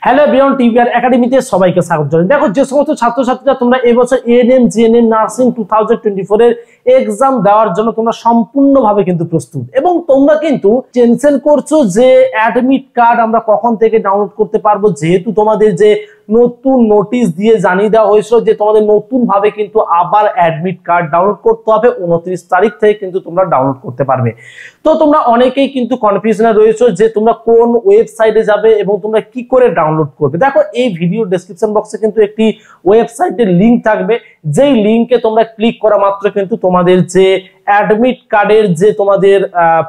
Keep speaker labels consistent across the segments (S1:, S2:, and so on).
S1: Hello beyond TVR একাডেমিতে সবাইকে স্বাগত জানাই। দেখো যে সমস্ত ছাত্রছাত্রীরা তোমরা এই বছর এএনএম জিএনএম নার্সিং 2024 এর এক্সাম দেওয়ার জন্য তোমরা সম্পূর্ণভাবে কিন্তু প্রস্তুত এবং তোমরা কিন্তু টেনশন করছো যে অ্যাডমিট কার্ড আমরা কখন থেকে ডাউনলোড করতে পারবো, যেহেতু তোমাদের যে নতুন নোটিশ দিয়ে জানিয়ে দেওয়া হয়েছিল যে তোমাদের নতুন ভাবে কিন্তু আবার অ্যাডমিট কার্ড ডাউনলোড করতে হবে। 29 তারিখ থেকে কিন্তু তোমরা ডাউনলোড করতে পারবে। তো তোমরা অনেকেই কিন্তু কনফিউশনে রয়েছো যে তোমরা কোন ওয়েবসাইটে যাবে এবং তোমরা কি করে ডাউনলোড করবে। দেখো এই ভিডিও ডেসক্রিপশন বক্সে কিন্তু একটি ওয়েবসাইটের লিংক থাকবে, যেই লিংকে তোমরা ক্লিক করা মাত্র কিন্তু তোমাদের যে অ্যাডমিট কার্ডের যে তোমাদের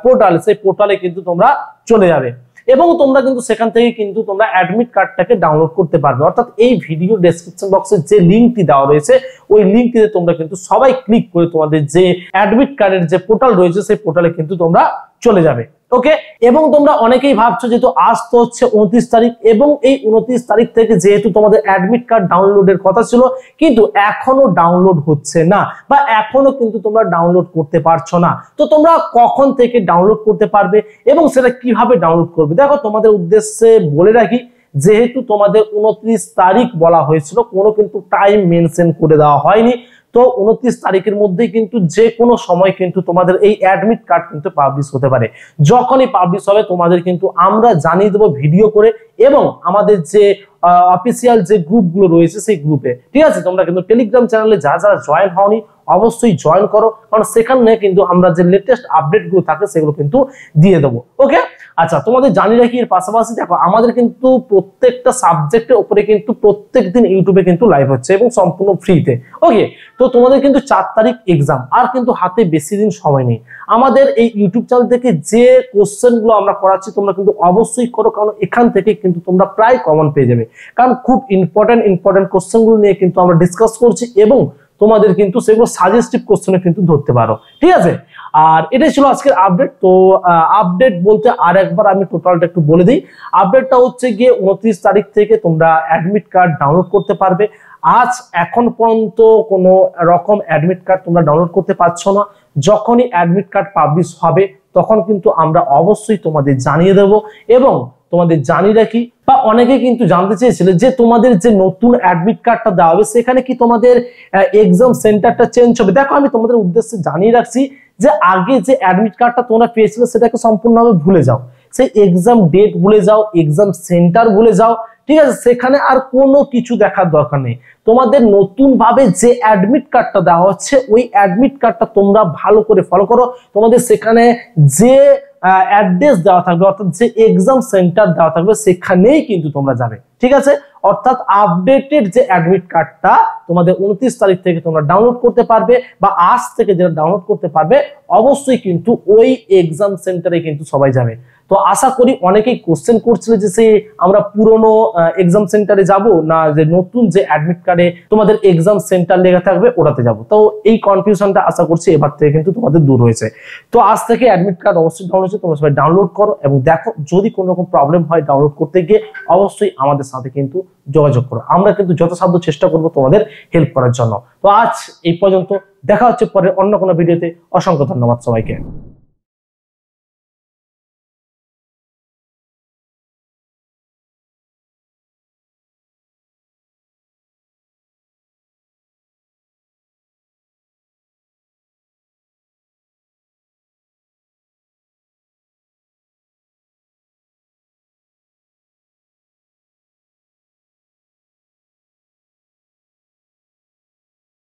S1: পোর্টাল, সেই পোর্টালে কিন্তু তোমরা চলে যাবে এবং তোমরা কিন্তু সেখান থেকে কিন্তু তোমরা অ্যাডমিট কার্ডটাকে ডাউনলোড করতে পারবে। অর্থাৎ এই ভিডিও ডেসক্রিপশন বক্সে যে লিংকটি দেওয়া রয়েছে ওই লিংকটিতে তোমরা কিন্তু সবাই ক্লিক করে তোমাদের যে অ্যাডমিট কার্ডের যে পোর্টাল রয়েছে সেই পোর্টালে কিন্তু তোমরা চলে যাবে। ওকে, এবং তোমরা অনেকেই ভাবছো যেহেতু আজ তো হচ্ছে 29 তারিখ এবং এই 29 তারিখ থেকে যেহেতু তোমাদের অ্যাডমিট কার্ড ডাউনলোডের কথা ছিল কিন্তু এখনো ডাউনলোড হচ্ছে না বা এখনো কিন্তু তোমরা ডাউনলোড করতে পারছো না, তো তোমরা কখন থেকে ডাউনলোড করতে পারবে এবং সেটা কিভাবে ডাউনলোড করবে। দেখো তোমাদের উদ্দেশ্যে বলে রাখি, যেহেতু তোমাদের 29 তারিখ বলা হয়েছিল, কোনো কিন্তু টাইম মেনশন করে দেওয়া হয়নি, তো 29 তারিখের মধ্যেই কিন্তু যে কোনো সময় কিন্তু তোমাদের এই অ্যাডমিট কার্ড কিন্তু পাবলিশ হতে পারে। যখনই পাবলিশ হবে তোমাদের কিন্তু আমরা জানিয়ে দেবো ভিডিও করে এবং আমাদের যে অফিসিয়াল যে গ্রুপগুলো রয়েছে সেই গ্রুপে। ঠিক আছে, তোমরা কিন্তু টেলিগ্রাম চ্যানেলে যারা জয়েন হওনি অবশ্যই জয়েন করো, কারণ সেখানে কিন্তু আমরা যে লেটেস্ট আপডেটগুলো থাকে সেগুলো কিন্তু দিয়ে দেবো। ওকে, আচ্ছা তোমাদের জানিয়ে রাখি এর পাশাপাশি দেখো আমাদের কিন্তু প্রত্যেকটা সাবজেক্টের উপরে কিন্তু প্রত্যেকদিন ইউটিউবে কিন্তু লাইভ হচ্ছে এবং সম্পূর্ণ ফ্রিতে। ওকে, তো তোমাদের কিন্তু 4 তারিখ এক্সাম, আর কিন্তু হাতে বেশি দিন সময় নেই। আমাদের এই ইউটিউব চ্যানেল থেকে যে কোশ্চেনগুলো আমরা করাচ্ছি তোমরা কিন্তু অবশ্যই করো, কারণ এখান থেকে কিন্তু তোমরা প্রায় কমন পেয়ে যাবে, কারণ খুব ইম্পর্টেন্ট কোশ্চেনগুলো নিয়ে কিন্তু আমরা ডিসকাস করছি এবং তোমাদের কিন্তু সেগুলো সাজেস্টিভ কোশ্চেনে কিন্তু ধরতে পারো। ঠিক আছে, আর এটাই ছিল আজকের আপডেট। তো আপডেট বলতে আর একবার আমি টোটালটা একটু বলে দিই। আপডেটটা হচ্ছে গিয়ে 29 তারিখ থেকে তোমরা অ্যাডমিট কার্ড ডাউনলোড করতে পারবে। আজ এখন পর্যন্ত কোনো রকম অ্যাডমিট কার্ড তোমরা ডাউনলোড করতে পারছো না। যখনই অ্যাডমিট কার্ড পাবলিশ হবে তখন কিন্তু আমরা অবশ্যই তোমাদের জানিয়ে দেব এবং তোমাদের জানিয়ে রাখি, বা অনেকে কিন্তু জানতে চেয়েছিলে যে তোমাদের যে নতুন অ্যাডমিট কার্ডটা দেওয়া হবে সেখানে কি তোমাদের এক্সাম সেন্টারটা চেঞ্জ হবে। দেখো আমি তোমাদের উদ্দেশ্যে জানিয়ে রাখছি যে আগে যে অ্যাডমিট কার্ডটা তোমরা পেয়েছিলে সেটাকে সম্পূর্ণভাবে ভুলে যাও, সেই এক্সাম ডেট ভুলে যাও, এক্সাম সেন্টার ভুলে যাও। ঠিক আছে, সেখানে আর কোনো কিছু দেখার দরকার নেই। তোমাদের নতুন ভাবে যে অ্যাডমিট কার্ডটা দেওয়া হচ্ছে ওই অ্যাডমিট কার্ডটা তোমরা ভালো করে ফলো করো। তোমাদের সেখানে যে অ্যাড্রেস দেওয়া থাকবে অর্থাৎ যে এক্সাম সেন্টার দেওয়া থাকবে সেখানেই কিন্তু তোমরা যাবে। ঠিক আছে, অর্থাৎ আপডেটেড যে অ্যাডমিট কার্ডটা তোমাদের 29 তারিখ থেকে তোমরা ডাউনলোড করতে পারবে বা আজ থেকে যেটা ডাউনলোড করতে পারবে অবশ্যই কিন্তু ওই এক্সাম সেন্টারে কিন্তু সবাই যাবে। তো আশা করি অনেকেই কোশ্চেন করছিল যে সে আমরা পুরনো এক্সাম সেন্টারে যাব না যে নতুন যে অ্যাডমিট কার্ডে তোমাদের এক্সাম সেন্টার লেখা থাকবে ওটাতে যাব। তো এই কনফিউশনটা আশা করছি এবার থেকে কিন্তু তোমাদের দূর হয়েছে। তো আজ থেকে অ্যাডমিট কার্ড অবশ্যই ডাউনলোড হচ্ছে, তোমরা সবাই ডাউনলোড করো এবং দেখো যদি কোনো রকম প্রবলেম হয় ডাউনলোড করতে গিয়ে অবশ্যই আমাদের সাথে কিন্তু যোগাযোগ করো। আমরা কিন্তু যথাসাধ্য চেষ্টা করব তোমাদের হেল্প করার জন্য। তো আজ এই পর্যন্ত, দেখা হচ্ছে পরে অন্য কোনো ভিডিওতে। অসংখ্য ধন্যবাদ সবাইকে।